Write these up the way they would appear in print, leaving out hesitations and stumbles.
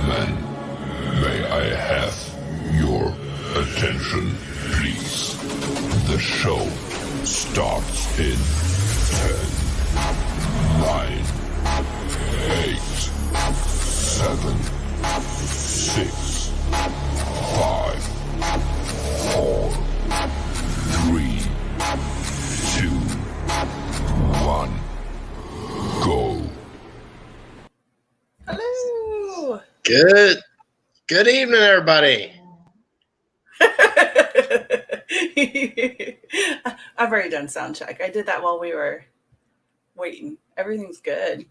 Gentlemen, may I have your attention, please? The show starts in 10, 9, 8, 7, 6, 5, 4, 3, 2, 1, go. Hello. Good evening, everybody. I've already done sound check. I did that while we were waiting. Everything's good.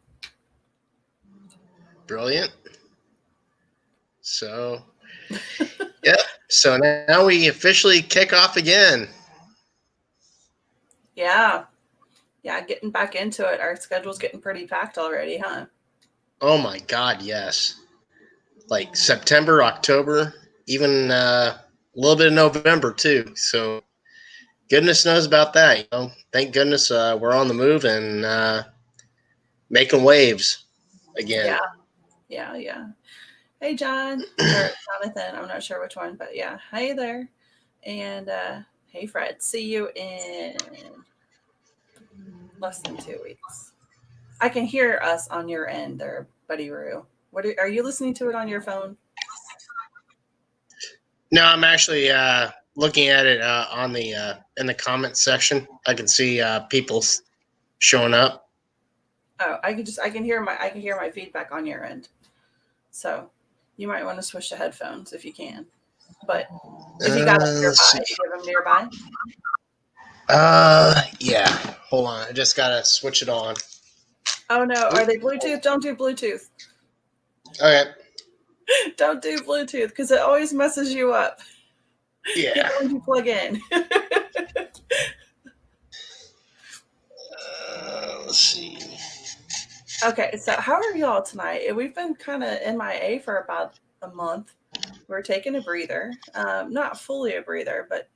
Brilliant. So, yeah. So now we officially kick off again. Yeah, getting back into it. Our schedule's getting pretty packed already, huh? Oh my God, yes. Like September, October, even a little bit of November too. So goodness knows about that. Thank goodness we're on the move and making waves again. Yeah. Hey, John or Jonathan. I'm not sure which one, but yeah. Hey there, and hey, Fred. See you in less than 2 weeks. I can hear us on your end there, Buddy Roo. What are you listening to it on your phone? No, I'm actually looking at it on the in the comments section. I can see people showing up. Oh, I can hear my feedback on your end. So you might want to switch to headphones if you can. But if you got them nearby, you have them nearby. Yeah. Hold on. I just gotta switch it on. Oh no, are they Bluetooth? Don't do Bluetooth. Okay. Don't do Bluetooth because it always messes you up. Yeah. Get the ones you plug in. Let's see. Okay, so how are y'all tonight? We've been kind of MIA for about a month. We're taking a breather. Not fully a breather, but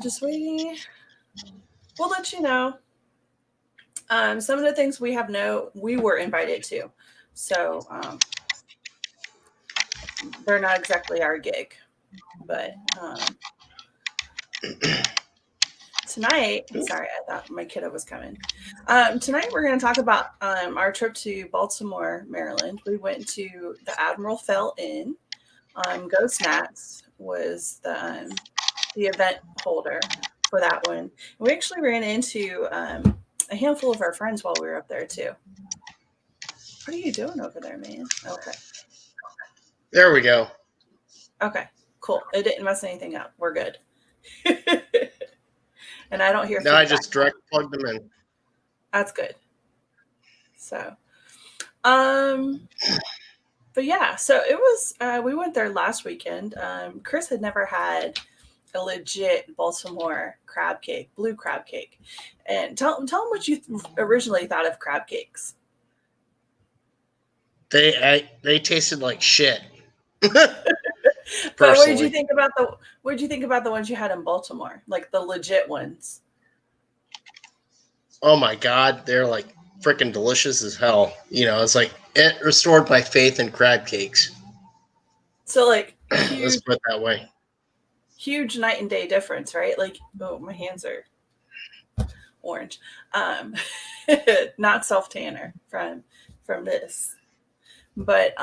just waiting. We'll let you know. Some of the things we were invited to. So they're not exactly our gig. But tonight, sorry, I thought my kiddo was coming. Tonight we're going to talk about our trip to Baltimore, Maryland. We went to the Admiral Fell Inn. Ghost Nats was the event holder for that one. And we actually ran into a handful of our friends while we were up there too. What are you doing over there, man? Okay. There we go. Okay, cool. It didn't mess anything up. We're good. And I don't hear No, I just direct plugged them in. That's good. So, but yeah, so it was, we went there last weekend. Chris had never had a legit Baltimore crab cake, blue crab cake. And tell them what you originally thought of crab cakes. They tasted like shit. But what did you think about the ones you had in Baltimore? Like the legit ones? Oh my God, they're like freaking delicious as hell. It's like it restored my faith in crab cakes. So like let's put it that way. Huge night and day difference, right? Like, oh, my hands are orange. Not self tanner from this. But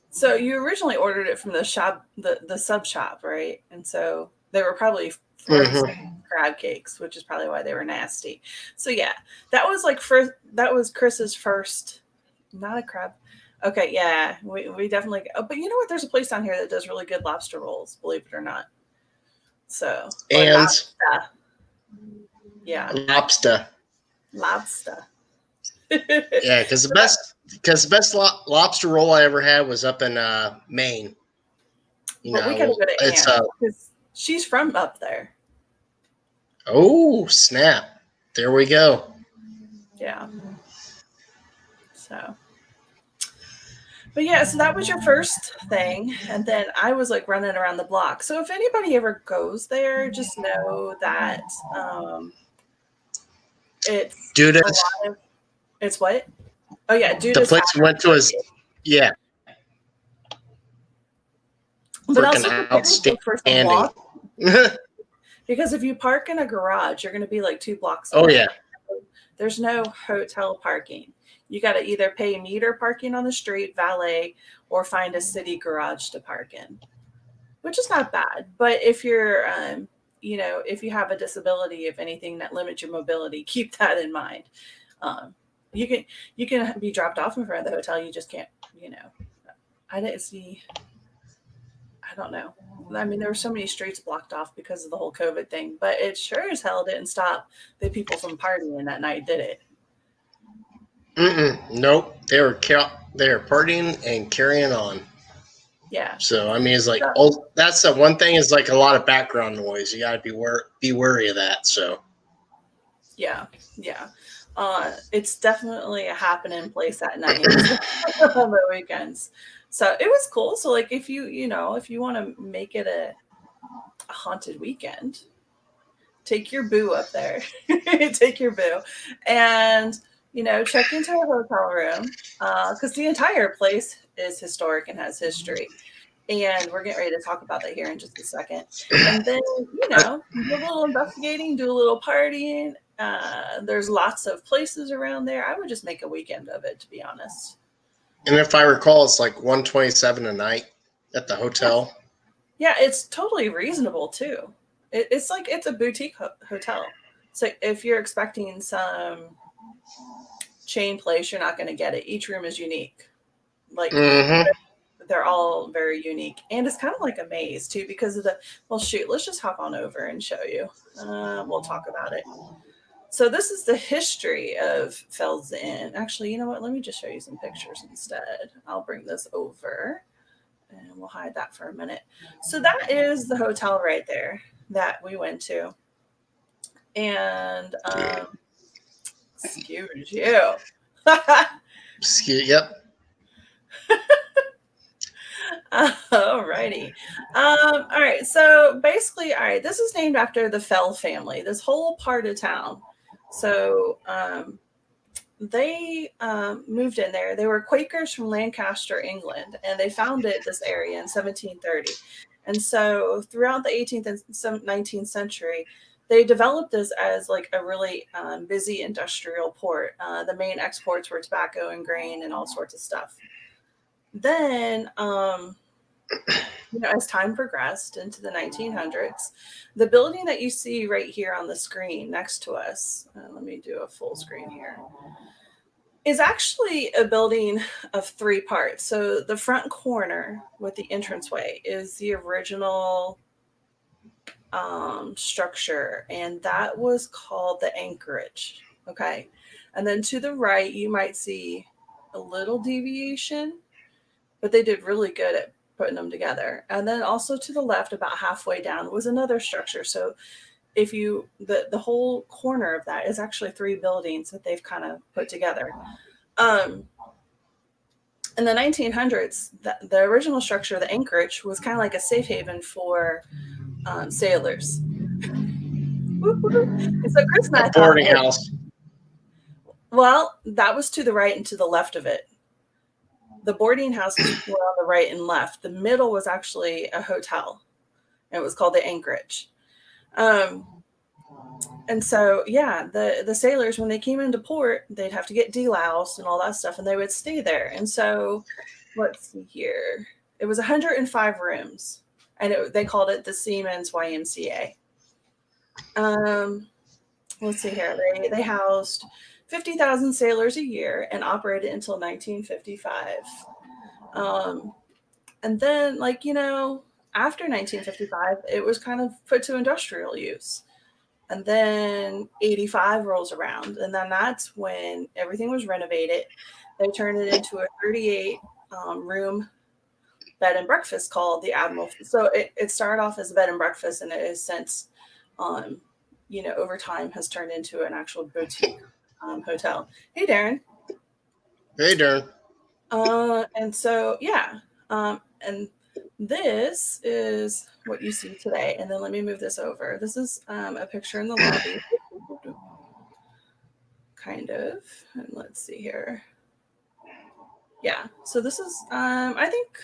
so you originally ordered it from the shop, the sub shop, right? And so they were probably crab cakes, which is probably why they were nasty. So yeah, that was Chris's first, not a crab. Okay, yeah, we definitely. Oh, but you know what? There's a place down here that does really good lobster rolls, believe it or not. So and lobster. Yeah, lobster. Yeah, because the best lobster roll I ever had was up in Maine. We gotta go to Anne because she's from up there. Oh snap! There we go. Yeah. So. But yeah, so that was your first thing. And then I was like running around the block. So if anybody ever goes there, just know that it's Judas. It's what? Oh yeah, dude The is place went to his, yeah, but also freaking prepare yourself for some outstanding. walk, because if you park in a garage, you're going to be like 2 blocks Oh away. yeah. There's no hotel parking. You got to either pay meter parking on the street, valet, or find a city garage to park in, which is not bad. But if you're, if you have a disability, if anything that limits your mobility, keep that in mind. Um, you can be dropped off in front of the hotel. You just can't, I didn't see. I don't know. I mean, there were so many streets blocked off because of the whole COVID thing, but it sure as hell didn't stop the people from partying that night, did it? Nope. They were partying and carrying on. Yeah. So I mean, it's like, So, oh, that's the one thing, is like a lot of background noise. You got to be wary of that. So yeah. It's definitely a happening place at night on the weekends. So it was cool. So like if you want to make it a haunted weekend, take your boo up there. Take your boo and check into a hotel room, because the entire place is historic and has history. And we're getting ready to talk about that here in just a second. And then, do a little investigating, do a little partying. There's lots of places around there. I would just make a weekend of it, to be honest. and if I recall, it's like 127 a night at the hotel. Yeah, it's totally reasonable too. It's like it's a boutique hotel. So if you're expecting some chain place, you're not going to get it. Each room is unique. Like they're all very unique, and it's kind of like a maze too because of the. Well, shoot, let's just hop on over and show you. We'll talk about it. So this is the history of Fell's Inn. Actually, you know what? Let me just show you some pictures instead. I'll bring this over, and we'll hide that for a minute. So that is the hotel right there that we went to, and excuse you. Yep. Alrighty. All right. So basically, all right, this is named after the Fell family, this whole part of town. So they moved in there. They were Quakers from Lancaster, England, and they founded this area in 1730. And so throughout the 18th and 19th century, they developed this as like a really busy industrial port. The main exports were tobacco and grain and all sorts of stuff. Then, as time progressed into the 1900s, the building that you see right here on the screen next to us, let me do a full screen here, is actually a building of 3 parts. So the front corner with the entranceway is the original structure, and that was called the Anchorage. Okay. And then to the right, you might see a little deviation, but they did really good at putting them together. And then also to the left, about halfway down, was another structure. So if you, the whole corner of that is actually 3 buildings that they've kind of put together. In the 1900s, the original structure, the Anchorage, was kind of like a safe haven for sailors. And so Chris and I A boarding thought, house. well, that was to the right and to the left of it. The boarding houses were on the right and left. The middle was actually a hotel. It was called the Anchorage. And so, yeah, the sailors, when they came into port, they'd have to get deloused and all that stuff, and they would stay there. And so, let's see here. It was 105 rooms, and they called it the Seamen's YMCA. Let's see here. They housed 50,000 sailors a year and operated until 1955. And then, after 1955, it was kind of put to industrial use. And then 85 rolls around, and then that's when everything was renovated. They turned it into a 38 room bed and breakfast called the Admiral. So it started off as a bed and breakfast, and it has since, over time has turned into an actual boutique hotel. Hey, Darren. Hey, Darren. And so, yeah. And this is what you see today. And then let me move this over. This is a picture in the lobby. Kind of. And let's see here. Yeah. So this is, I think,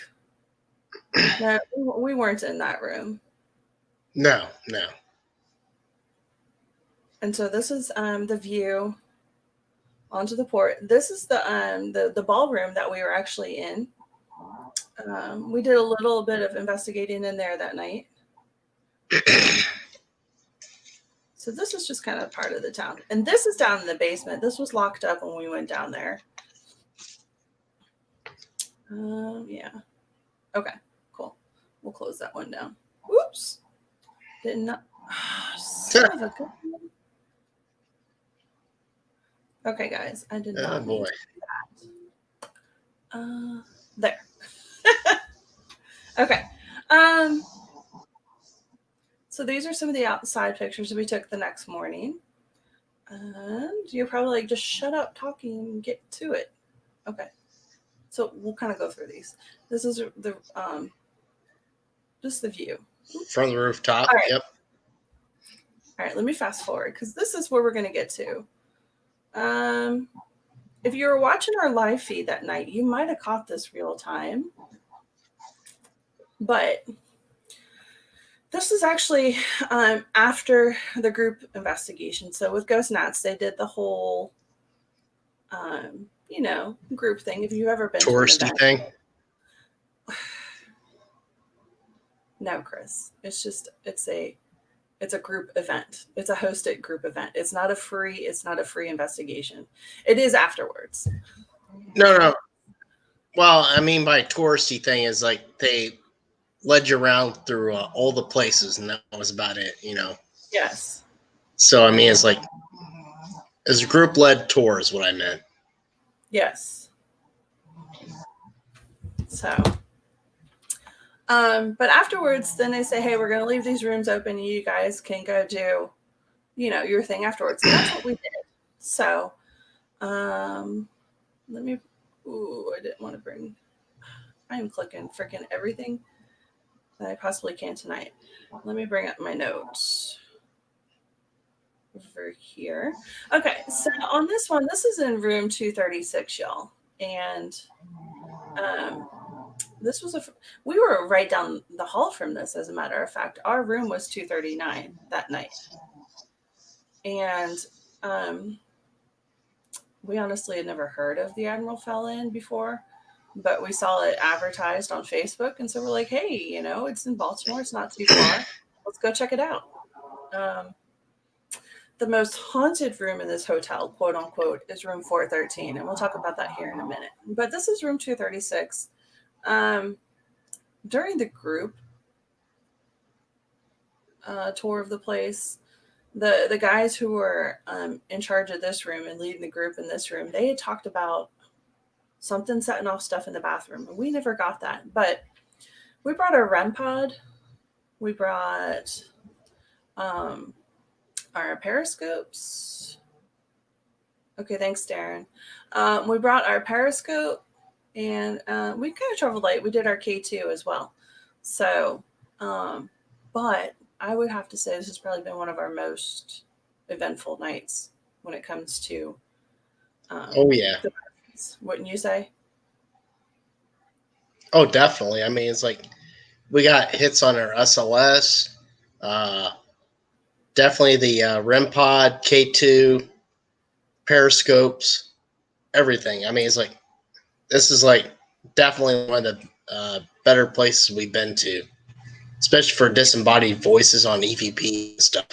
no, we weren't in that room. No. And so this is the view onto the port. This is the ballroom that we were actually in. We did a little bit of investigating in there that night. So this is just kind of part of the town. And this is down in the basement. This was locked up when we went down there. Yeah. Okay, cool. We'll close that one down. Oops. Did not. Son of a gun. Okay, guys. I did not mean to do that. There. Okay. So these are some of the outside pictures that we took the next morning. And you're probably like, just shut up talking and get to it. Okay. So we'll kind of go through these. This is the just the view. From the rooftop. All right. Yep. All right, let me fast forward because this is where we're going to get to. If you were watching our live feed that night, you might have caught this real time. But this is actually after the group investigation. So with Ghost Nats, they did the whole, group thing. If you've ever been touristy to thing. No, Chris. It's a group event. It's a hosted group event. It's not a free investigation. It is afterwards. No. Well, I mean by touristy thing is like they led you around through all the places, and that was about it, Yes. So I mean, it's like as a group led tour is what I meant. Yes. So, but afterwards, then they say, "Hey, we're going to leave these rooms open. And you guys can go do, your thing afterwards." And that's what we did. So, let me. Ooh, I didn't want to bring. I am clicking freaking everything that I possibly can tonight. Let me bring up my notes over here. Okay, so on this one, this is in room 236, y'all, and this was we were right down the hall from this. As a matter of fact, our room was 239 that night, and we honestly had never heard of the Admiral Fell Inn before, but we saw it advertised on Facebook, and so we're like, hey, it's in Baltimore, it's not too far, let's go check it out. The most haunted room in this hotel, quote unquote, is room 413, and we'll talk about that here in a minute. But this is room 236. During the group tour of the place, the guys who were in charge of this room and leading the group in this room, they had talked about something setting off stuff in the bathroom, and we never got that. But we brought our REM pod. We brought our periscopes. Okay, thanks, Darren. We brought our periscope, and we kind of traveled light. We did our K2 as well. So, but I would have to say this has probably been one of our most eventful nights when it comes to Oh yeah. Wouldn't you say? Oh, definitely. I mean, it's like we got hits on our SLS. Definitely the REM pod, K2, periscopes, everything. I mean, it's like this is like definitely one of the better places we've been to, especially for disembodied voices on EVP and stuff.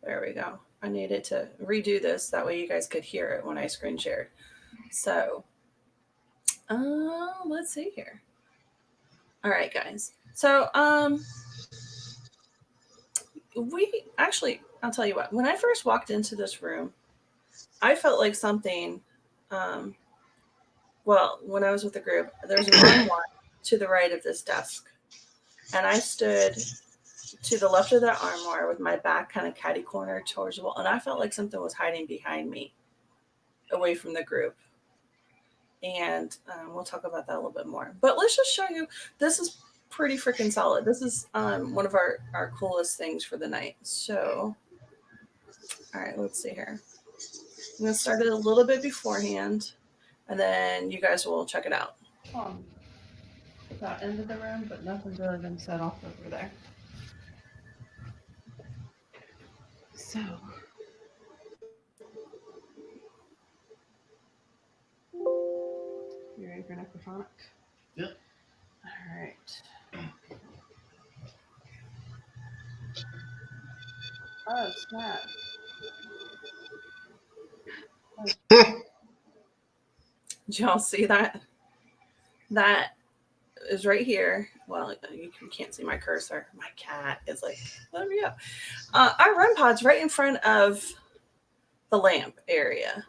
There we go. I needed to redo this. That way you guys could hear it when I screen shared. So, let's see here. All right, guys. So, I'll tell you what, when I first walked into this room, I felt like something, when I was with the group, there's a room to the right of this desk. And I stood to the left of that armoire with my back kind of catty corner towards the wall. And I felt like something was hiding behind me away from the group. And we'll talk about that a little bit more. But let's just show you, this is pretty freaking solid. This is one of our coolest things for the night. So, all right, let's see here. I'm going to start it a little bit beforehand. and then you guys will check it out. That end of the room, but nothing's really been set off over there. So. You ready for necrophonic? Yep. All right. Oh, snap. Did y'all see that? That is right here. Well, you can't see my cursor. My cat is like, let me go. Our REM pod's right in front of the lamp area.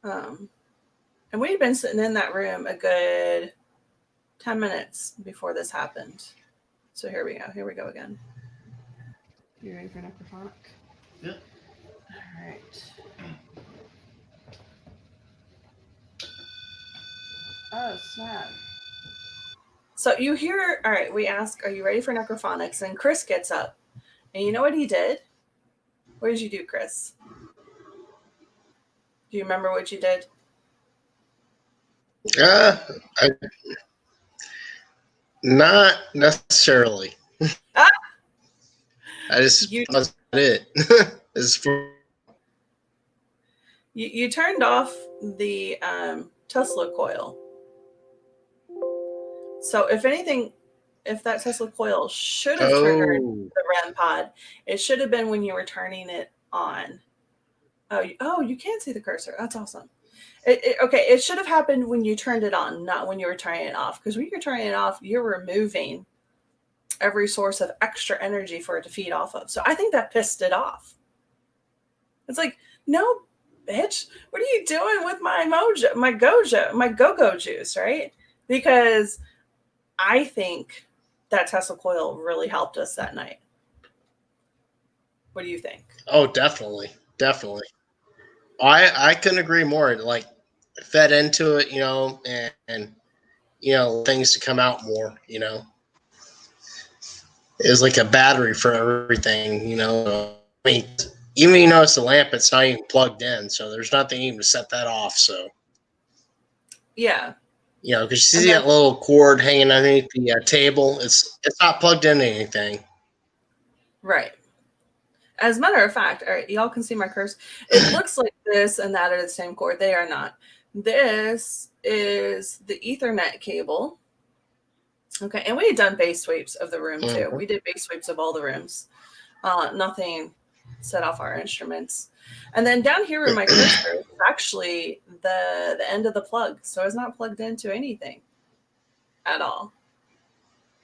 And we'd been sitting in that room a good 10 minutes before this happened. So here we go. Here we go again. You ready for necrophonic? Yep. All right. Oh, snap. So you hear, all right, we ask, are you ready for necrophonics? And Chris gets up. And you know what he did? What did you do, Chris? Do you remember what you did? Not necessarily. Ah! I just was it. You turned off the Tesla coil. So if anything, if that Tesla coil should have triggered the REM pod, it should have been when you were turning it on. Oh, you can see the cursor. That's awesome. Okay, it should have happened when you turned it on, not when you were turning it off. Because when you're turning it off, you're removing every source of extra energy for it to feed off of. So I think that pissed it off. It's like, no, bitch, what are you doing with my mojo, my go-go juice, right? Because I think that Tesla coil really helped us that night. What do you think? Oh, definitely. I couldn't agree more. Like, fed into it, and things to come out more, It was like a battery for everything, I mean, even it's a lamp, it's not even plugged in, so there's nothing even to set that off. So, yeah, because you see that little cord hanging underneath the table, it's not plugged into anything. Right. As a matter of fact, all right, y'all can see my cursor. It looks like this and that are the same cord. They are not. This is the Ethernet cable. Okay, and we had done base sweeps of the room too. We did base sweeps of all the rooms. Nothing set off our instruments. And then down here in my cursor is actually the end of the plug. So it's not plugged into anything at all.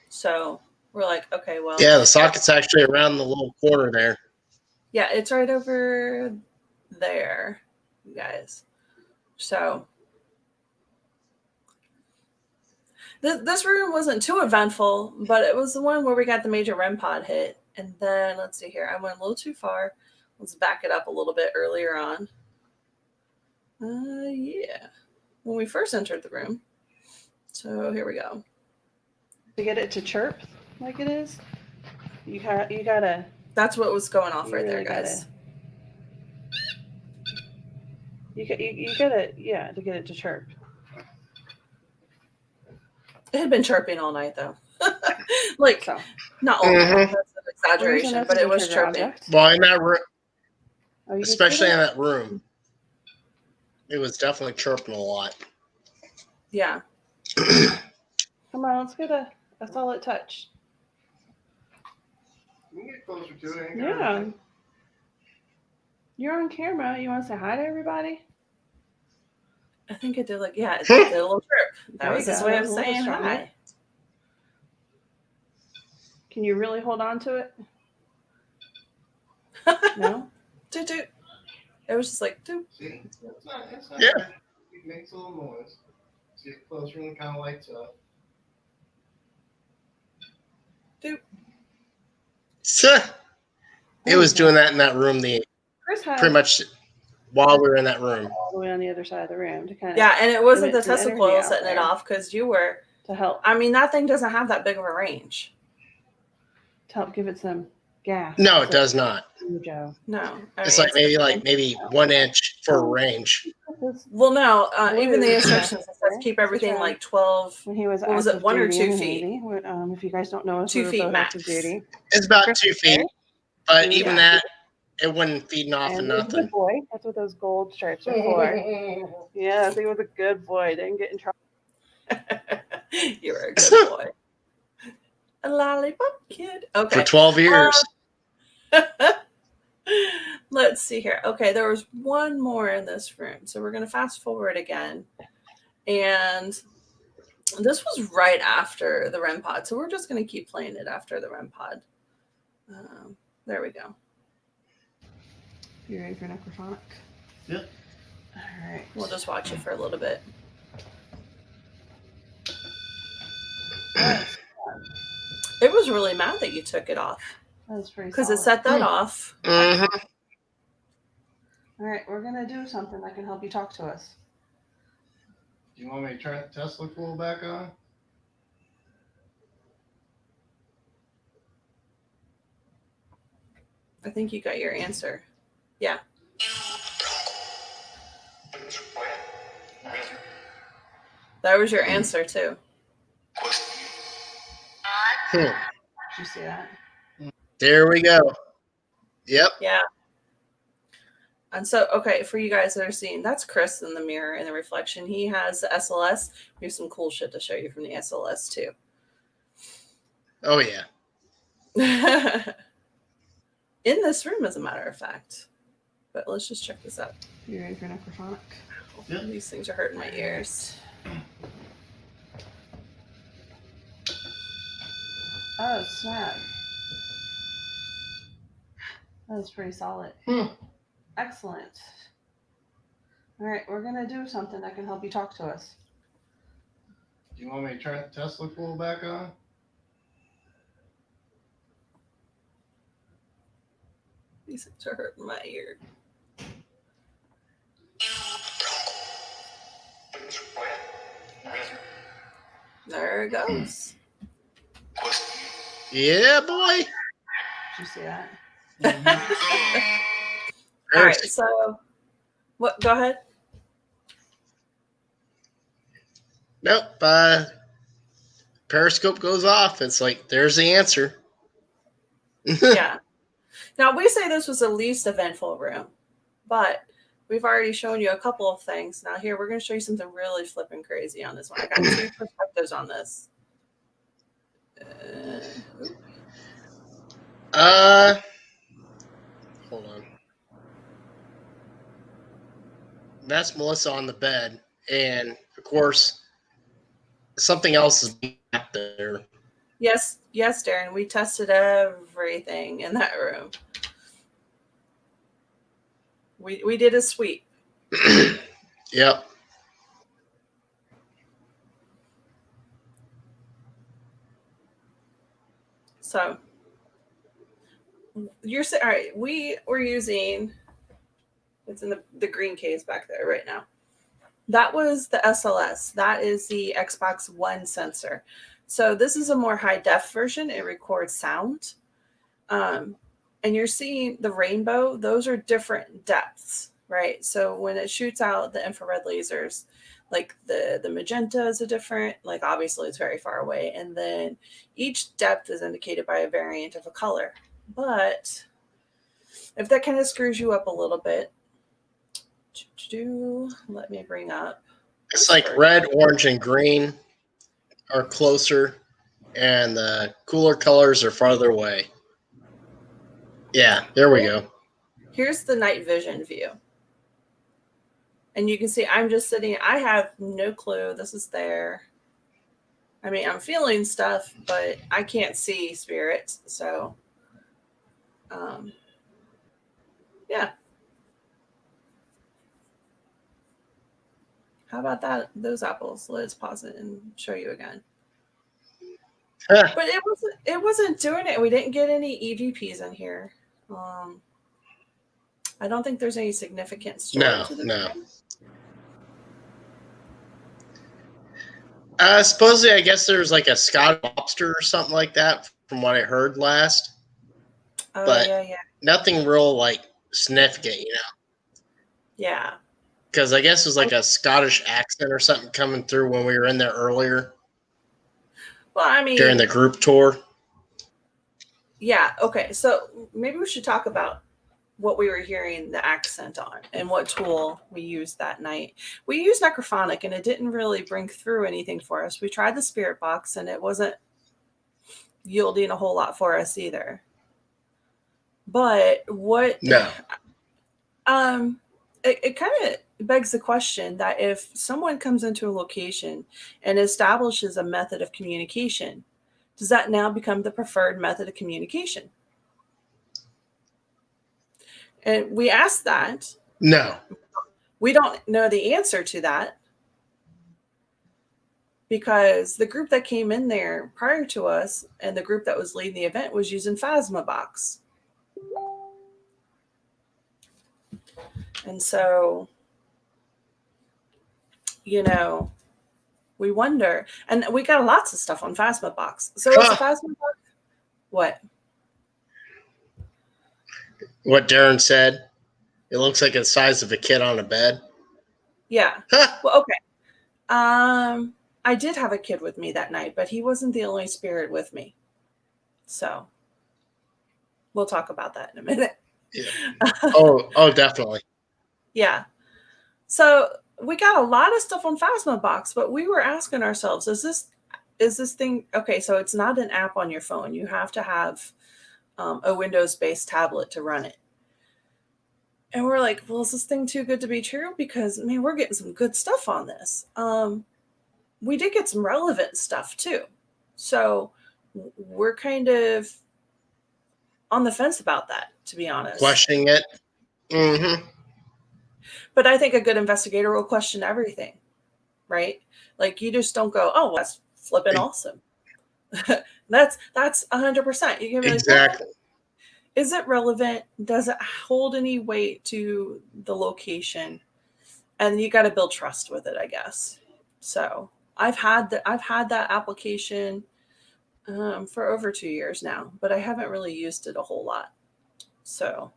So we're like, okay, well. Yeah, the socket's actually around the little corner there. Yeah, it's right over there, you guys. So this room wasn't too eventful, but it was the one where we got the major REM pod hit. And then let's see here. I went a little too far. Let's back it up a little bit earlier on. Yeah. When we first entered the room. So here we go. To get it to chirp like it is, you gotta. That's what was going off right there, guys. You gotta, yeah, to get it to chirp. It had been chirping all night, though. Like, so. Not all night. That's an exaggeration, but it was chirping. Object. Well, in that room, especially in that room, it was definitely chirping a lot. Yeah. Come on, let's get a solid touch. You can get closer to it. Yeah. You're on camera. You want to say hi to everybody? I think it did it did a little chirp. That was his way of saying hi. Can you really hold on to it? No? Doot, doot. It was just like, doot. See? It's not yeah. It makes a little noise. See it closer and it kind of lights up. Doot. It was doing that in that room pretty much while we were in that room. All the way on the other side of the room to kind of. Yeah, and it wasn't the Tesla coil setting it off because you were to help. I mean, that thing doesn't have that big of a range. To help give it some gas. No, it does not. Joe. No. It's like maybe 1 inch for range. Well, no. Even the Blue instructions it says keep everything Extra. like 12. When he was What was it, active 1 or duty 2 in the feet? Navy, if you guys don't know us, 2 we were feet both max. active duty. It's about 2 feet, but Two, even yeah. that, it wouldn't feed off And of he was a nothing. good boy. That's what those gold stripes are for. Yes, he was a good boy. Didn't get in trouble. You were a good boy. A lollipop kid. Okay. For 12 years. Let's see here. Okay, there was one more in this room. So we're going to fast forward again. And this was right after the REM pod. So we're just going to keep playing it after the REM pod. There we go. You ready for necrophonic? Yep. All right. We'll just watch it for a little bit. It was really mad that you took it off. That was pretty Because it solid. set that off. Mm-hmm. All right, we're going to do something that can help you talk to us. Do you want me to turn the Tesla coil back on? I think you got your answer. Yeah. That was your answer, too. Did you see that? There we go. Yep. Yeah. And so, okay, for you guys that are seeing, that's Chris in the mirror in the reflection. He has the SLS. We have some cool shit to show you from the SLS, too. Oh, yeah. In this room, as a matter of fact. But let's just check this out. You ready for necrophonic? Yep. These things are hurting my ears. Oh, snap. That was pretty solid. Excellent. All right, we're going to do something that can help you talk to us. Do you want me to turn the Tesla coil back on? These things are hurting my ear. There it goes. Yeah, boy. Did you see that? All right, so what? Go ahead. Nope. Periscope goes off. It's like, there's the answer. Yeah. Now, we say this was the least eventful room, but we've already shown you a couple of things. Now, here, we're going to show you something really flipping crazy on this one. I got 2 perspectives on this. Hold on. That's Melissa on the bed. And, of course, something else is back there. Yes, Darren, we tested everything in that room. We did a sweep. Yep. So you're saying, all right, we were using, it's in the green case back there right now. That was the SLS. That is the Xbox One sensor. So this is a more high def version. It records sound. And you're seeing the rainbow. Those are different depths, right? So when it shoots out the infrared lasers, like the magenta is a different, like obviously it's very far away. And then each depth is indicated by a variant of a color. But if that kind of screws you up a little bit, let me bring up. It's like red, orange, and green are closer, and the cooler colors are farther away. Yeah, there we go. Here's the night vision view. And you can see I'm just sitting, I have no clue this is there. I mean, I'm feeling stuff, but I can't see spirits. So, yeah. How about that? Those apples. Let's pause it and show you again. Huh. But it wasn't doing it. We didn't get any EVPs in here. I don't think there's any significant story to this. No. Supposedly, I guess there's like a Scottish lobster or something like that, from what I heard last. Oh, but yeah. nothing real like significant, you know. Yeah. Because I guess it was like a Scottish accent or something coming through when we were in there earlier Well, I mean, during the group tour. yeah. Okay. So maybe we should talk about what we were hearing the accent on and what tool we used that night. We used Necrophonic and it didn't really bring through anything for us. We tried the Spirit Box and it wasn't yielding a whole lot for us either. But what No. it kind of begs the question that if someone comes into a location and establishes a method of communication, does that now become the preferred method of communication? And we asked that. No. We don't know the answer to that because the group that came in there prior to us and the group that was leading the event was using Phasma Box. And so, you know, we wonder, and we got lots of stuff on Phasma Box. So is the Phasma Box what? What Darren said. It looks like the size of a kid on a bed. Yeah. Well, okay. I did have a kid with me that night, but he wasn't the only spirit with me. So we'll talk about that in a minute. Yeah. Oh, definitely. Yeah. So we got a lot of stuff on Phasma Box, but we were asking ourselves, is this thing okay? So it's not an app on your phone. You have to have a Windows-based tablet to run it. And we're like, well, is this thing too good to be true? Because, man, we're getting some good stuff on this. We did get some relevant stuff, too. So we're kind of on the fence about that, to be honest. Questioning it. Mm-hmm. But I think a good investigator will question everything, right? Like, you just don't go, oh, well, that's flipping awesome. That's 100%. You can be exactly. Like, well, is it relevant? Does it hold any weight to the location? And you got to build trust with it, I guess. So I've had that application for over 2 years now, but I haven't really used it a whole lot. So,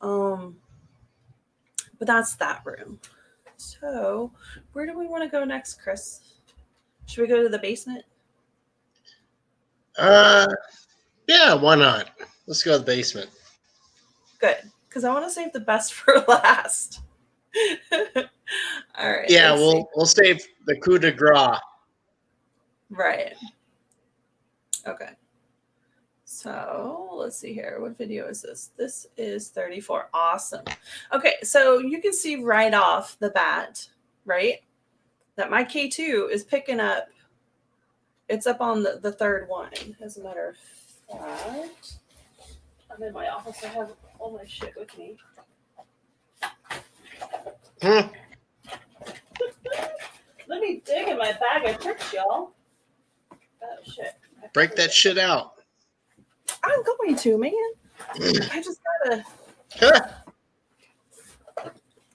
but that's that room. So where do we want to go next, Chris? Should we go to the basement? Yeah, why not? Let's go to the basement. Good, because I want to save the best for last. All right. Yeah, we'll save the coup de grace. Right. Okay. So let's see here. What video is this? This is 34. Awesome. Okay, so you can see right off the bat, right, that my K2 is picking up. It's up on the third one. As a matter of fact, I'm in my office. I have all my shit with me. Let me dig in my bag of tricks, y'all. Oh, shit. Break that shit out. I'm going to, man. I just gotta.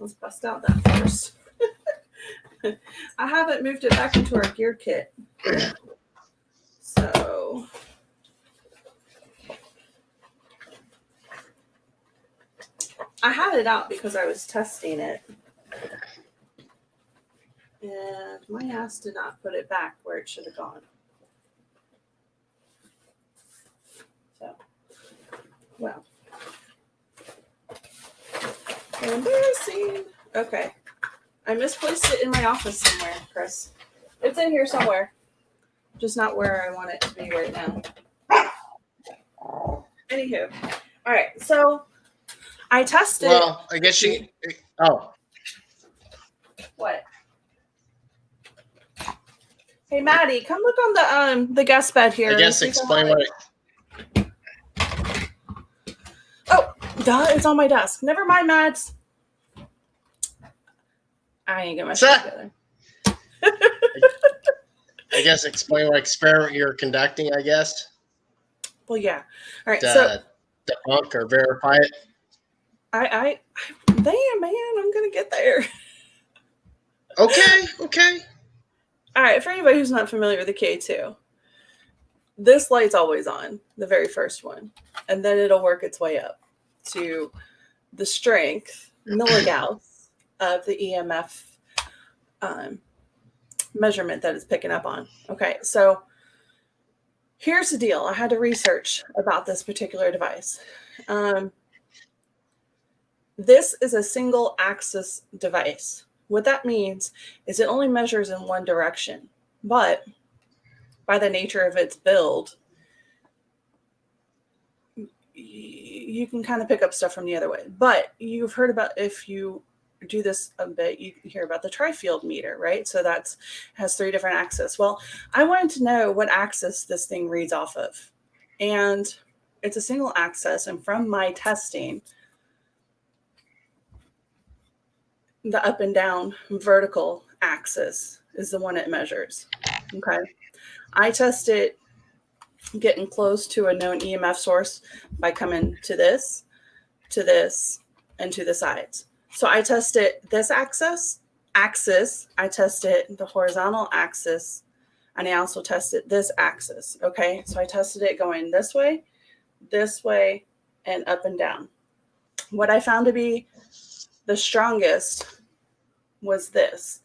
Let's bust out that first. I haven't moved it back into our gear kit. So. I had it out because I was testing it. And my ass did not put it back where it should have gone. So, well. Embarrassing. Okay. I misplaced it in my office somewhere, Chris. It's in here somewhere. Just not where I want it to be right now. Anywho. All right. So, I tested. Well, I guess you. Oh. What? Hey, Maddie, come look on the guest bed here. I guess explain what it. Oh, duh, it's on my desk. Never mind, Mads. I ain't get my shit together. I guess explain what experiment you're conducting, I guess. Well, yeah. All right, so debunk or verify it. Damn, man, I'm gonna get there. Okay. All right, for anybody who's not familiar with the K2, this light's always on, the very first one, and then it'll work its way up to the strength, milligauss, of the EMF measurement that it's picking up on. Okay, so here's the deal. I had to research about this particular device. This is a single axis device. What that means is it only measures in one direction, but by the nature of its build, you can kind of pick up stuff from the other way. But you've heard about, if you do this a bit, you hear about the tri-field meter, right? So that's has 3 different axes. Well, I wanted to know what axis this thing reads off of. And it's a single axis. And from my testing, the up and down vertical axis is the one it measures. Okay. I tested getting close to a known EMF source by coming to this, and to the sides. So I tested this axis. I tested the horizontal axis, and I also tested this axis. Okay. So I tested it going this way, and up and down. What I found to be the strongest was this.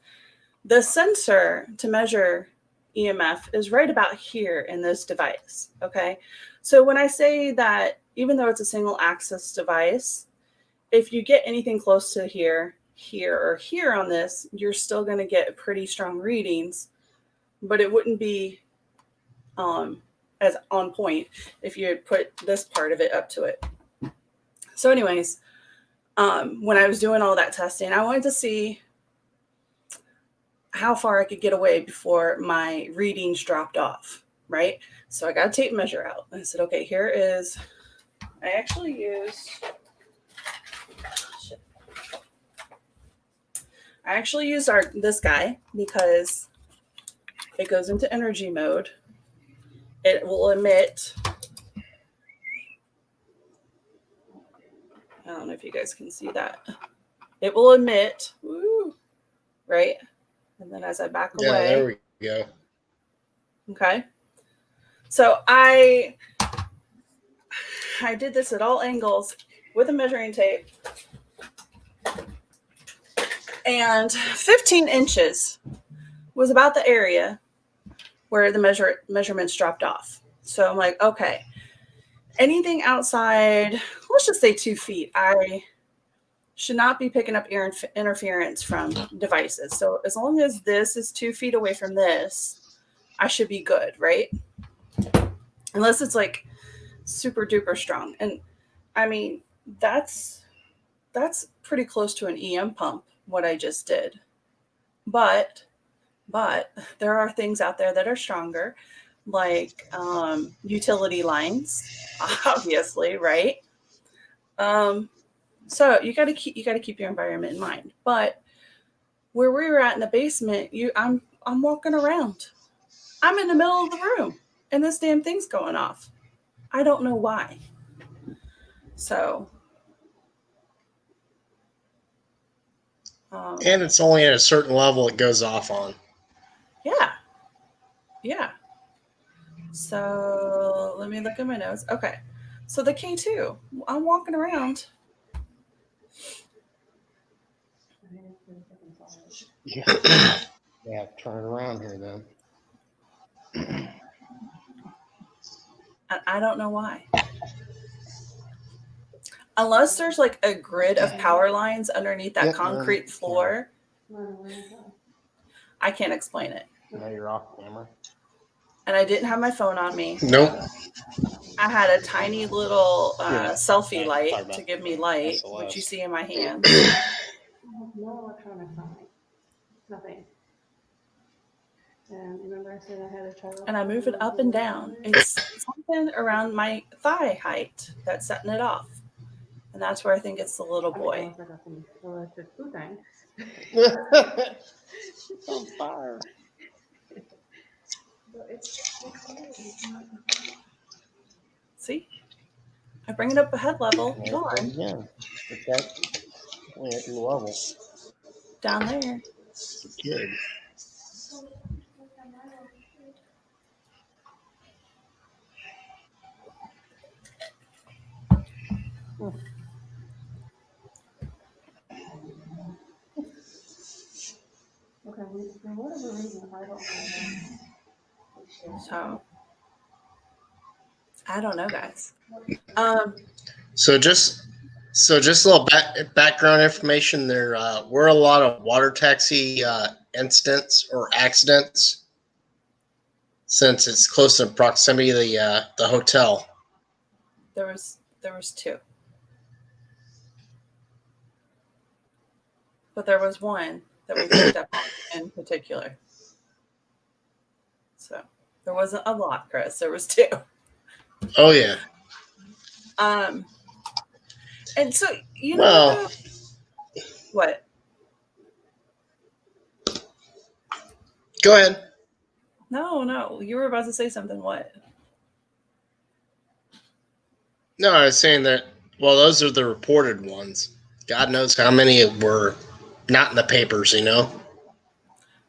The sensor to measure EMF is right about here in this device. Okay. So when I say that, even though it's a single axis device, if you get anything close to here, or here on this, you're still going to get pretty strong readings, but it wouldn't be as on point if you had put this part of it up to it. So anyways, when I was doing all that testing, I wanted to see how far I could get away before my readings dropped off, right? So I got a tape measure out. I said, okay, here is, I actually used this guy because it goes into energy mode. It will emit, I don't know if you guys can see that. It will emit, right? And then as I back away. Yeah, there we go. Okay. So I did this at all angles with a measuring tape. And 15 inches was about the area where the measurements dropped off. So I'm like, okay, anything outside, let's just say 2 feet, I should not be picking up interference from devices. So as long as this is 2 feet away from this, I should be good, right? Unless it's like super duper strong. And I mean, that's pretty close to an EM pump, what I just did. But there are things out there that are stronger, like utility lines, obviously, right? So you got to keep your environment in mind. But where we were at in the basement, I'm walking around. I'm in the middle of the room, and this damn thing's going off. I don't know why. So, And it's only at a certain level it goes off on. Yeah. So let me look at my notes. Okay. So the K2, I'm walking around. Yeah, turn it around here then. I don't know why. Unless there's like a grid of power lines underneath that concrete floor, I can't explain it. Now you're off camera. And I didn't have my phone on me. Nope. I had a tiny little selfie light to give me light, which you see in my hand. No electronics on me. Nothing. And remember I said I had a child? And I move it up and down. It's something around my thigh height that's setting it off. And that's where I think it's the little boy. It's on fire. See? I bring it up a head level. Yeah, Gone. yeah. It's that only at your level. Down there. It's a kid. Okay, for whatever reason, I don't know. So I don't know, guys. So just a little background information. There were a lot of water taxi incidents or accidents since it's close in proximity to the hotel. There was 2, but there was one that we picked up in particular. So there wasn't a lot, Chris. There was 2. Oh yeah. And so you know Well, what? Go ahead. No, you were about to say something. What? No, I was saying that. Well, those are the reported ones. God knows how many were not in the papers. You know.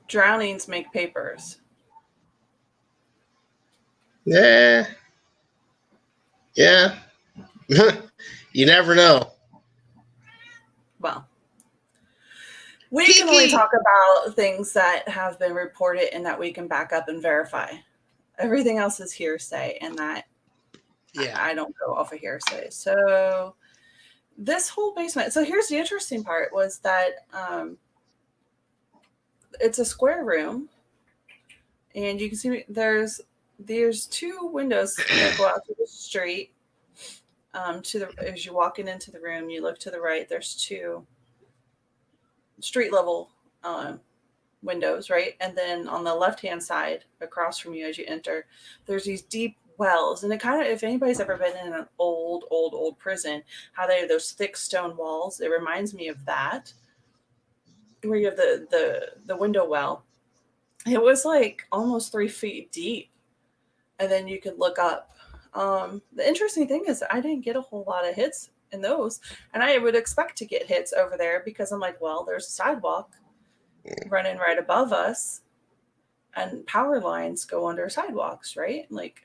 Drownings make papers. Yeah. Yeah. You never know. Well, we can only talk about things that have been reported and that we can back up and verify. Everything else is hearsay, and that I don't go off of hearsay. So this whole basement. So here's the interesting part was that it's a square room, and you can see there's 2 windows that go out to the street. As you're walking into the room, you look to the right. There's 2 street level windows, right? And then on the left-hand side, across from you as you enter, there's these deep wells. And it kind of, if anybody's ever been in an old prison, how they have those thick stone walls, it reminds me of that, where you have the window well. It was like almost 3 feet deep, and then you could look up. The interesting thing is I didn't get a whole lot of hits in those, and I would expect to get hits over there because I'm like, well, there's a sidewalk running right above us, and power lines go under sidewalks, right? Like,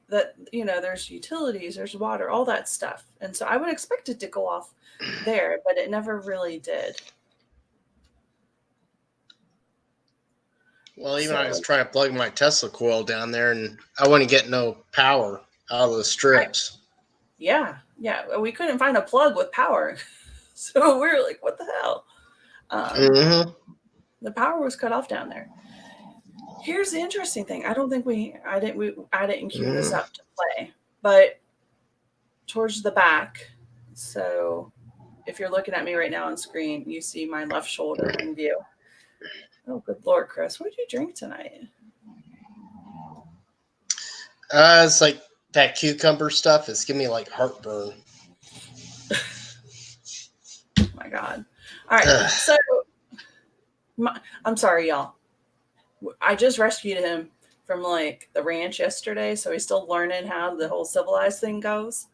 that, you know, there's utilities, there's water, all that stuff, and so I would expect it to go off there, but it never really did. Well, even I was trying to plug my Tesla coil down there, and I wouldn't get no power out of the strips. Yeah, we couldn't find a plug with power, so we were like, "What the hell?" The power was cut off down there. Here's the interesting thing: I didn't cue this up to play, but towards the back. So, if you're looking at me right now on screen, you see my left shoulder in view. Oh, good Lord, Chris. What did you drink tonight? It's like that cucumber stuff. It's giving me like heartburn. Oh, my God. All right. So, I'm sorry, y'all. I just rescued him from like the ranch yesterday. So he's still learning how the whole civilized thing goes.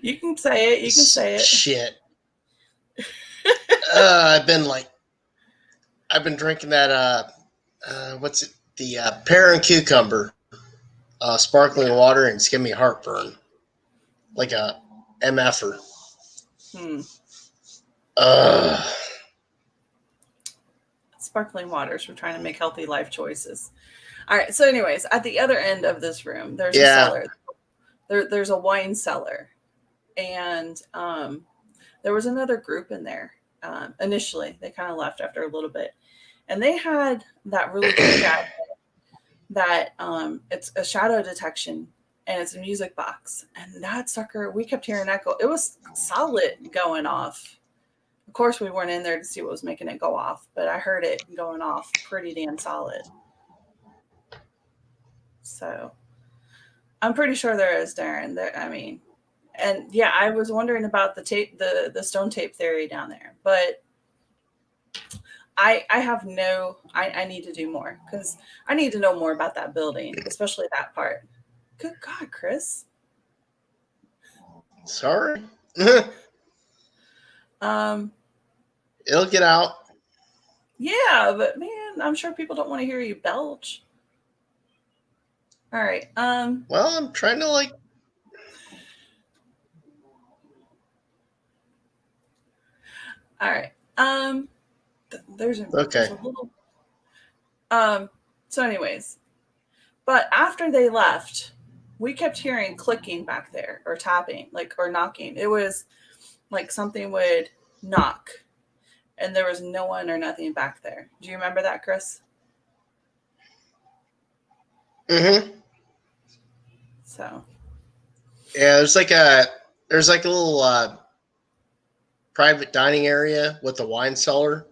You can say it. You can say it. Shit. I've been drinking that what's it? The pear and cucumber sparkling water, and it's giving me heartburn. Like a MFer. Sparkling waters. We're trying to make healthy life choices. All right. So anyways, at the other end of this room, there's a cellar. There's a wine cellar. And there was another group in there. Initially, they kind of left after a little bit, and they had that really good gadget that it's a shadow detection, and it's a music box. And that sucker, we kept hearing that go. It was solid going off. Of course, we weren't in there to see what was making it go off, but I heard it going off pretty damn solid. So I'm pretty sure there is, Darren. And yeah, I was wondering about the tape, the stone tape theory down there, but I need to do more because I need to know more about that building, especially that part. Good God, Chris. Sorry. It'll get out. Yeah, but man, I'm sure people don't want to hear you belch. All right. Well, I'm trying to like. All right. There's a little. So, anyways, but after they left, we kept hearing clicking back there, or tapping, or knocking. It was like something would knock, and there was no one or nothing back there. Do you remember that, Chris? Mm-hmm. So. Yeah, there's like a little private dining area with a wine cellar,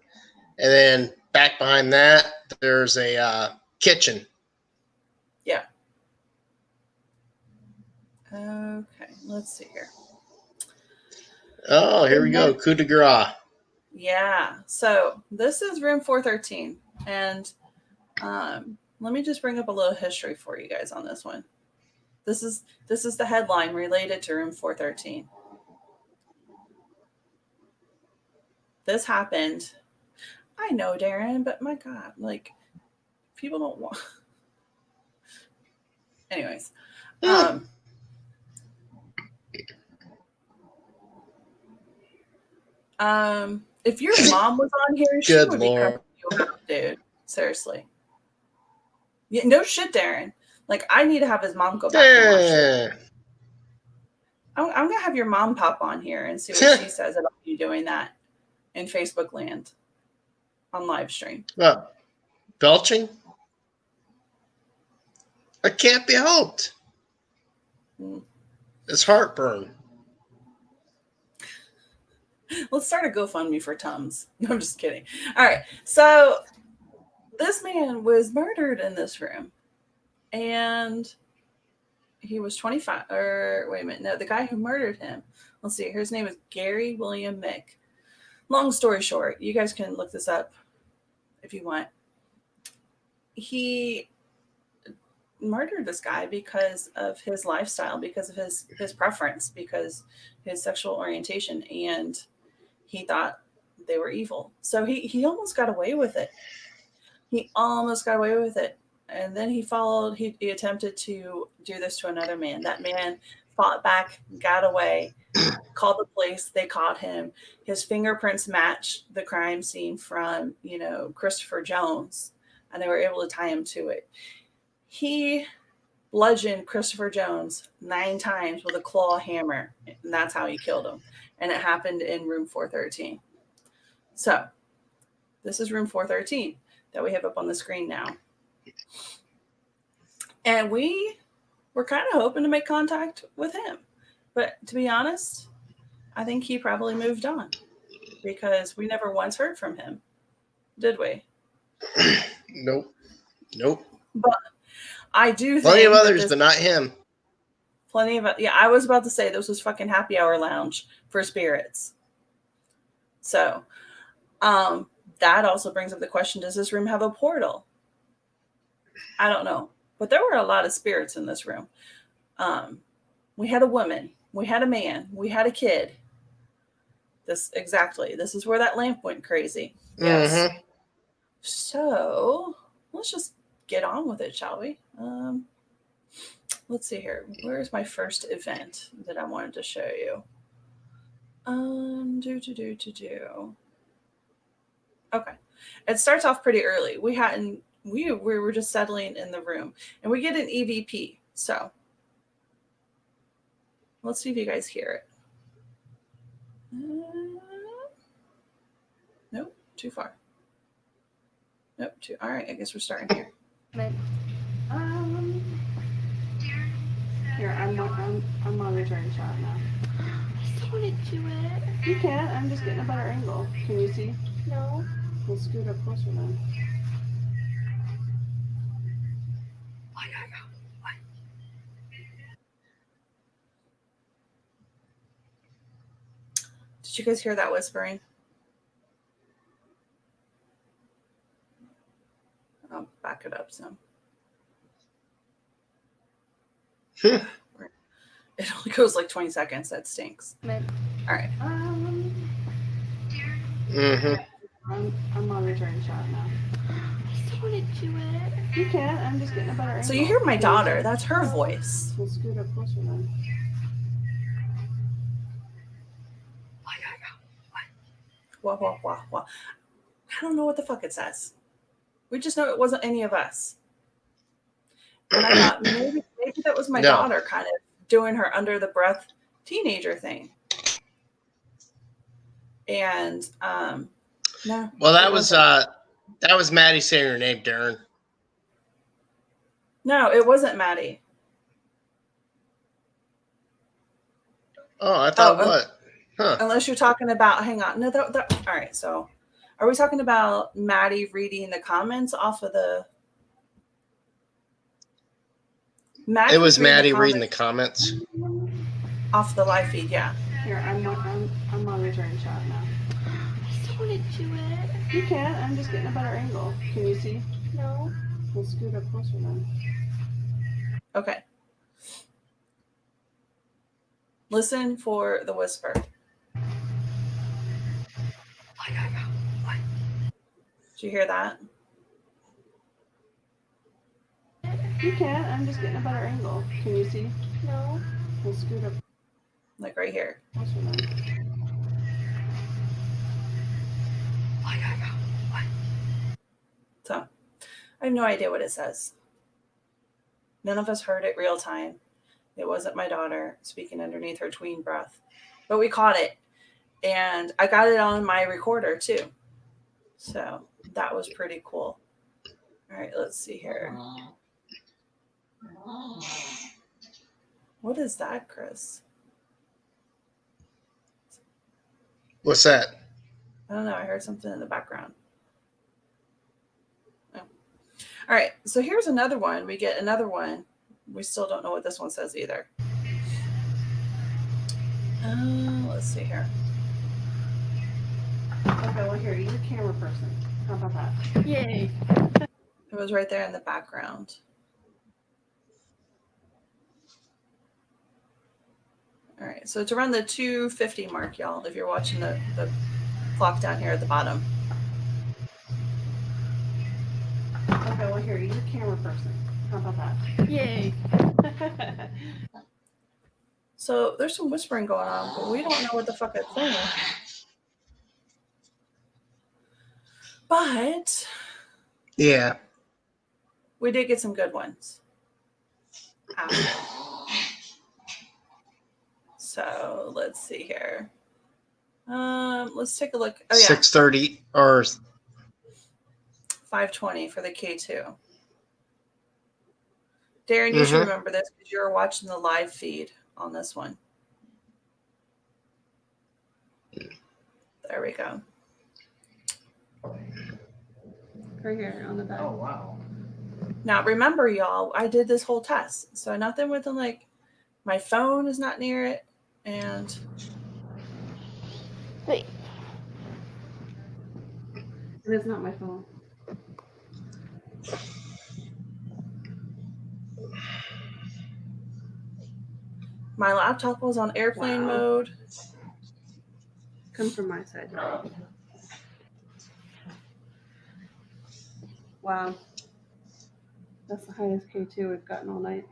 and then back behind that there's a kitchen. Yeah. Okay, let's see here. Oh, here we go. Coup de grace. Yeah. So this is room 413, and let me just bring up a little history for you guys on this one. This is the headline related to room 413. This happened. I know, Darren, but my God, people don't want. Anyways, if your mom was on here, she would be cracking you up, dude. Seriously. Yeah, no shit, Darren. I need to have his mom go back and watch it. I'm gonna have your mom pop on here and see what she says about you doing that in Facebook land on live stream. What? Belching? It can't be helped. It's heartburn. Let's start a GoFundMe for Tums. No, I'm just kidding. All right. So this man was murdered in this room. And he was 25. Or wait a minute. No, the guy who murdered him. Let's see. His name is Gary William Mick. Long story short, you guys can look this up if you want. He murdered this guy because of his lifestyle, because of his preference, because his sexual orientation, and he thought they were evil. So he almost got away with it. And then he attempted to do this to another man. That man fought back, got away, called the police. They caught him. His fingerprints matched the crime scene from, Christopher Jones, and they were able to tie him to it. He bludgeoned Christopher Jones 9 times with a claw hammer, and that's how he killed him. And it happened in room 413. So this is room 413 that we have up on the screen now. And we were kind of hoping to make contact with him. But to be honest, I think he probably moved on, because we never once heard from him. Did we? Nope. But I do think plenty of others, but not him. Yeah, I was about to say this was fucking happy hour lounge for spirits. So that also brings up the question, does this room have a portal? I don't know. But there were a lot of spirits in this room. We had a woman. We had a man. We had a kid. This is where that lamp went crazy. Yes. Mm-hmm. So let's just get on with it, shall we? Let's see here. Where's my first event that I wanted to show you? Okay. It starts off pretty early. We were just settling in the room, and we get an EVP. So let's see if you guys hear it. Nope, too far. Nope, all right, I guess we're starting here. Here, I'm on return shot now. I still want to do it. You can. I'm just getting a better angle. Can you see? No. We'll scoot up closer then. Did you guys hear that whispering? I'll back it up some. It only goes like 20 seconds. That stinks. All right. I'm monitoring chat now. I just want to do it. You can. I'm just getting a better angle. So you hear my daughter. That's her voice. We'll scoot up closer then. Wah, wah, wah, wah. I don't know what the fuck it says. We just know it wasn't any of us. And I thought maybe that was my No. daughter kind of doing her under the breath teenager thing. And no. Well, that it was wasn't. Maddie saying her name, Darren. No, it wasn't Maddie. Oh, I thought Oh, what? Huh. Unless you're talking about, hang on. No, all right. So are we talking about Maddie reading the comments off of the? It was Maddie reading the comments. Off the live feed, yeah. Here, I'm monitoring chat now. I just want to do it. You can. I'm just getting a better angle. Can you see? No. We'll scoot up closer then. Okay. Listen for the whisper. Did you hear that? You can. I'm just getting a better angle. Can you see? No. We'll scoot up Like right here. closer then. So I have no idea what it says. None of us heard it real time. It wasn't my daughter speaking underneath her tween breath, but we caught it. And I got it on my recorder too. So that was pretty cool. All right, let's see here. What is that, Chris? What's that? I don't know. I heard something in the background. Oh. All right. So here's another one. We get another one. We still don't know what this one says either. Let's see here. Okay, well here, you're a camera person. How about that? Yay. It was right there in the background. All right. So it's around the 2:50 mark, y'all, if you're watching the clock down here at the bottom. Okay, well here, you're a camera person. How about that? Yay. So there's some whispering going on, but we don't know what the fuck it's saying. But Yeah. we did get some good ones. So let's see here. Let's take a look. Oh yeah, 6:30 or 5:20 for the K2. Darren, you should remember this because you were watching the live feed on this one. There we go. Right here on the back. Oh, wow. Now remember, y'all, I did this whole test, so nothing with like my phone is not near it, and Wait. It is not my phone. my laptop was on airplane Wow. mode. Come from my side. Wow. That's the highest K2 we've gotten all night.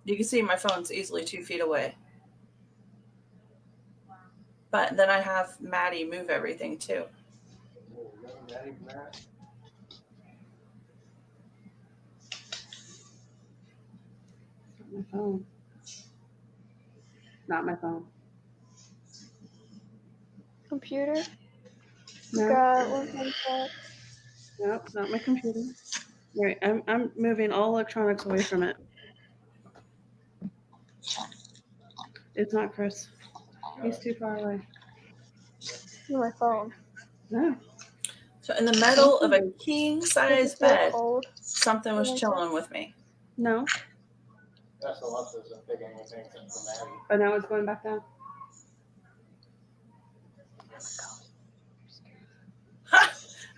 You can see my phone's easily 2 feet away. But then I have Maddie move everything too. Not my phone. Not my phone. Computer. No. Got one handset. Nope, not my computer. Right, I'm moving all electronics away from it. It's not Chris. He's too far away. My phone. No. So in the middle of a king size Does it feel bed, cold? something was chilling with me. No. That's Alexis isn't picking anything except for Maddie. But now it's going back down.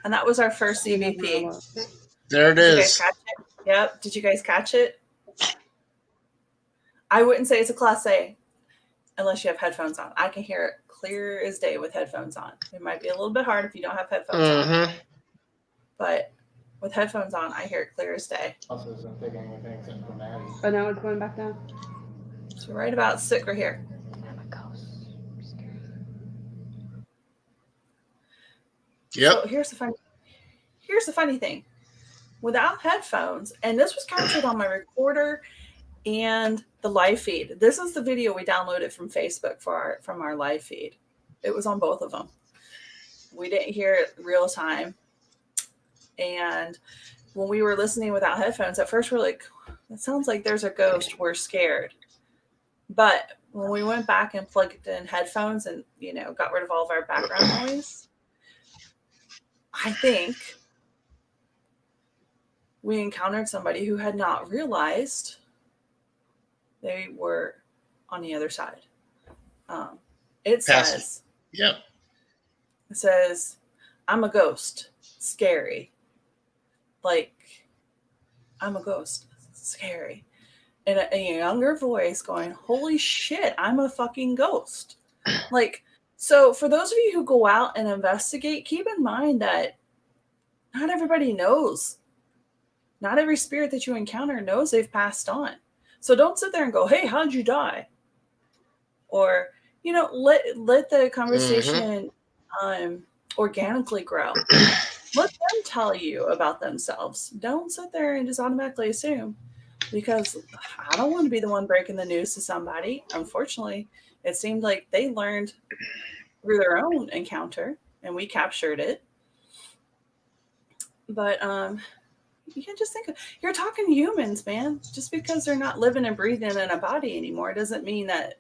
And that was our first CVP. There it Did you guys is. catch it? Yep. Did you guys catch it? I wouldn't say it's a class A. unless you have headphones on. I can hear it clear as day with headphones on. It might be a little bit hard if you don't have headphones on, but with headphones on, I hear it clear as day. Also isn't taking anything except for Maddie. But now it's going back down. So right about sit right here. I'm a ghost. I'm scared. Yep. So here's the funny thing. Without headphones, and this was captured on my recorder and the live feed. This is the video we downloaded from Facebook from our live feed. It was on both of them. We didn't hear it real time. And when we were listening without headphones, at first we're like, it sounds like there's a ghost. We're scared. But when we went back and plugged in headphones and, got rid of all of our background noise, I think we encountered somebody who had not realized they were on the other side. It says, Yep. It says, I'm a ghost, scary. Like, I'm a ghost, scary. In a younger voice going, holy shit, I'm a fucking ghost. Like, so for those of you who go out and investigate, keep in mind that not everybody knows. Not every spirit that you encounter knows they've passed on. So don't sit there and go, hey, how'd you die? Or, let the conversation organically grow. Let them tell you about themselves. Don't sit there and just automatically assume, because I don't want to be the one breaking the news to somebody. Unfortunately, it seemed like they learned through their own encounter and we captured it. But you can just think you're talking humans, man. Just because they're not living and breathing in a body anymore doesn't mean that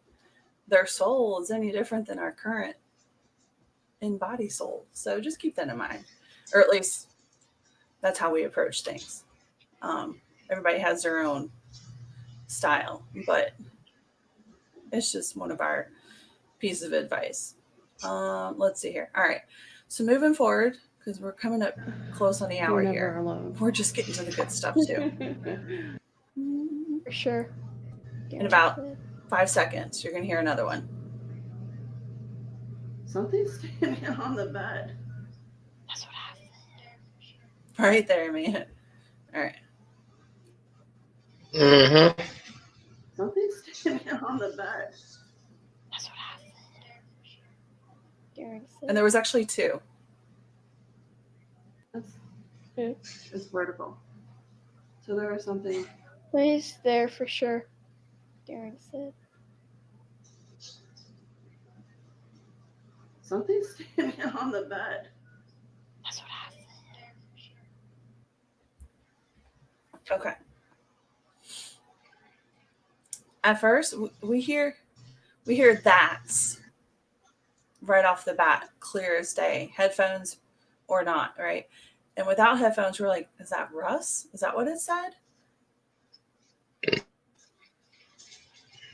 their soul is any different than our current in-body soul. So just keep that in mind. Or at least that's how we approach things. Everybody has their own style, but it's just one of our pieces of advice. Let's see here. All right. So moving forward, because we're coming up close on the hour You're here. never alone. We're just getting to the good stuff too. For sure. In about 5 seconds, you're going to hear another one. Something's standing on the bed. That's what happened. Right there, man. All right. Mm-hmm. Something's standing on the bed. That's what happened. Darren said. And there was actually two. It's vertical. So there was something. He's there for sure. Darren said. Something's standing on the bed. That's what happened. Okay. At first, we hear that's right off the bat, clear as day, headphones or not, right? And without headphones, we're like, is that Russ? Is that what it said?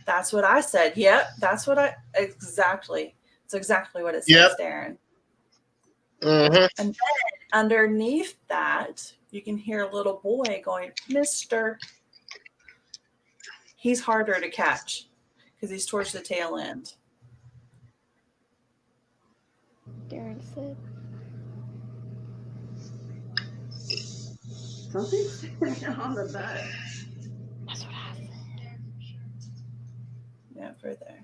That's what I said. Yep, that's what exactly. It's exactly what it says, Darren. Mm-hmm. And then underneath that, you can hear a little boy going, Mister. He's harder to catch because he's towards the tail end. Darren said. Something's standing on the bed. That's what happened. Yeah, right there.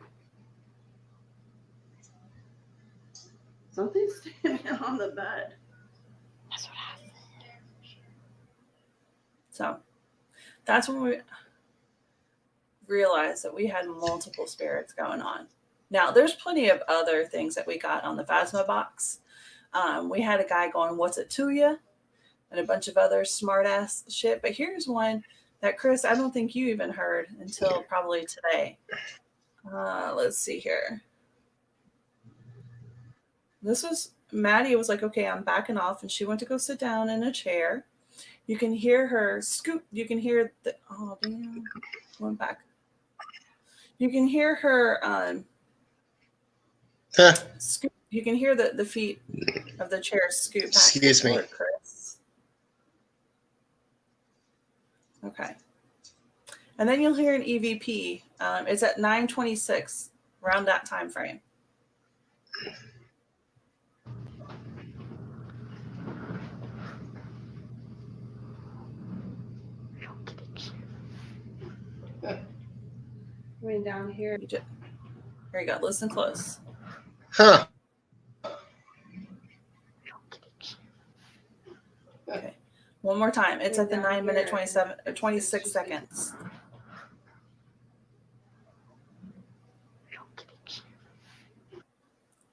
Something's standing on the bed. That's what happened. So that's when we realized that we had multiple spirits going on. Now, there's plenty of other things that we got on the Phasma box. We had a guy going, what's it to you? And a bunch of other smart ass shit. But here's one that, Chris, I don't think you even heard until probably today. Let's see here. This was, Maddie was like, okay, I'm backing off. And she went to go sit down in a chair. You can hear her scoot. You can hear the, oh, damn. Went back. You can hear her scoot. You can hear the feet of the chair scoot back. Excuse me. Forward, Chris. Okay. And then you'll hear an EVP. It's at 9:26 around that time frame. Way down here. Here you go. Listen close. Huh. Okay. One more time. It's at the 9 minute 26 seconds.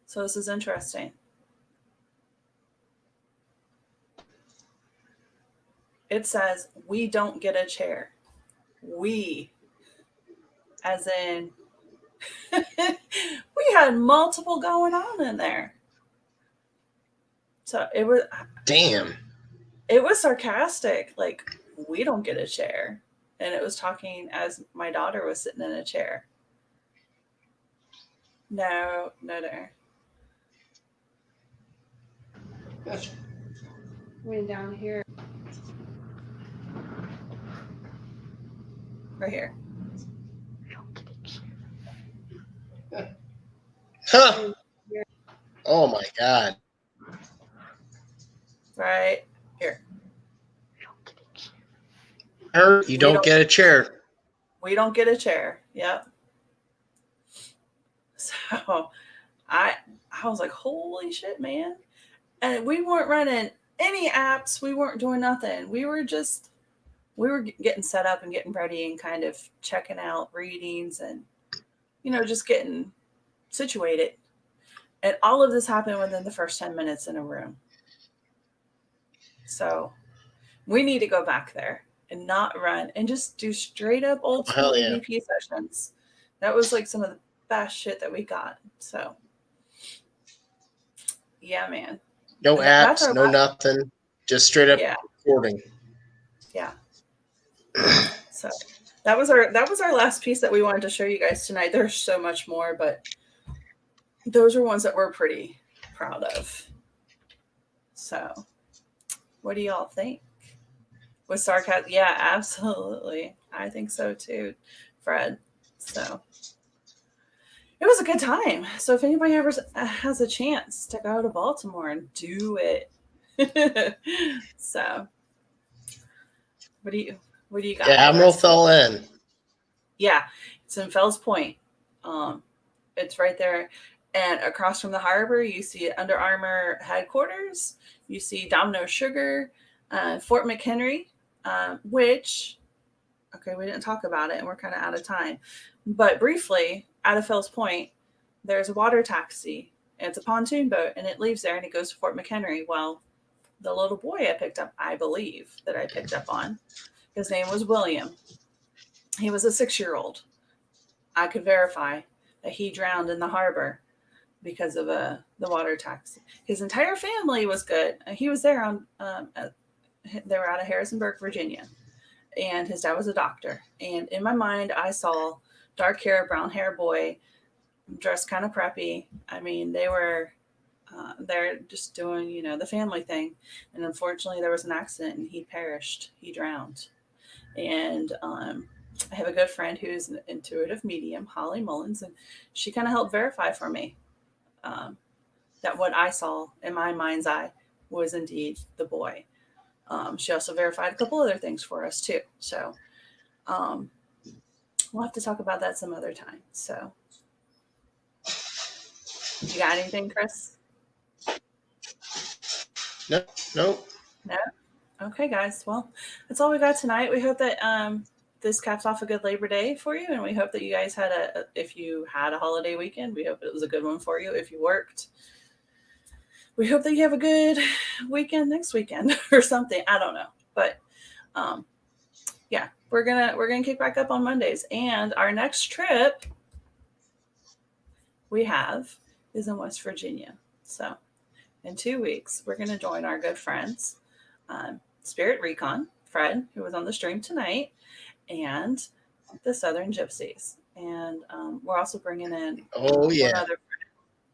So this is interesting. It says, we don't get a chair. We, as in, we had multiple going on in there. So it was, Damn. it was sarcastic. Like, we don't get a chair. And it was talking as my daughter was sitting in a chair. No. Way down here. Right here. Huh. Oh my God. Right here. You don't get a chair. We don't get a chair. Yep. So I was like, holy shit, man. And we weren't running any apps. We weren't doing nothing. We were getting set up and getting ready and kind of checking out readings and, just getting situated. And all of this happened within the first 10 minutes in a room. So we need to go back there and not run and just do straight up old school EVP sessions. That was like some of the best shit that we got. So yeah, man. No apps, no nothing. Just straight up recording. Yeah. So that was our last piece that we wanted to show you guys tonight. There's so much more, but those are ones that we're pretty proud of. So what do y'all think? With sarcasm? Yeah, absolutely. I think so too, Fred. So it was a good time. So if anybody ever has a chance to go to Baltimore and do it. So what do you got? Yeah, Admiral Fell Inn. Yeah, it's in Fells Point. It's right there. And across from the harbor, you see Under Armour headquarters. You see Domino Sugar, Fort McHenry, which, okay, we didn't talk about it and we're kind of out of time. But briefly, out of Fells Point, there's a water taxi. And it's a pontoon boat, and it leaves there and it goes to Fort McHenry. Well, the little boy I believe I picked up on, his name was William. He was a 6-year-old. I could verify that he drowned in the harbor because of the water taxi. His entire family was good. He was there they were out of Harrisonburg, Virginia, and his dad was a doctor. And in my mind, I saw dark hair, brown hair boy, dressed kind of preppy. I mean, they're just doing, the family thing. And unfortunately, there was an accident and he perished. He drowned. And I have a good friend who's an intuitive medium, Holly Mullins, and she kind of helped verify for me that what I saw in my mind's eye was indeed the boy. She also verified a couple other things for us too. So we'll have to talk about that some other time. So you got anything, Chris? No. No? Okay, guys. Well, that's all we got tonight. We hope that this caps off a good Labor Day for you, and we hope that you guys if you had a holiday weekend, we hope it was a good one for you. If you worked, we hope that you have a good weekend next weekend or something. I don't know, but yeah, we're gonna kick back up on Mondays, and our next trip we have is in West Virginia. So in 2 weeks, we're gonna join our good friends, Spirit Recon, Fred, who was on the stream tonight, and the Southern Gypsies. And we're also bringing in one other friend,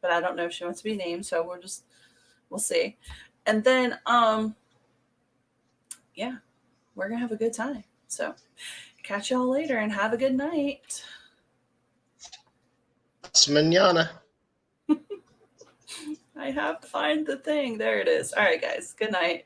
but I don't know if she wants to be named, so we'll see. And then yeah, we're gonna have a good time. So catch y'all later and have a good night. Manana. I have to find the thing. There it is. All right, guys. Good night.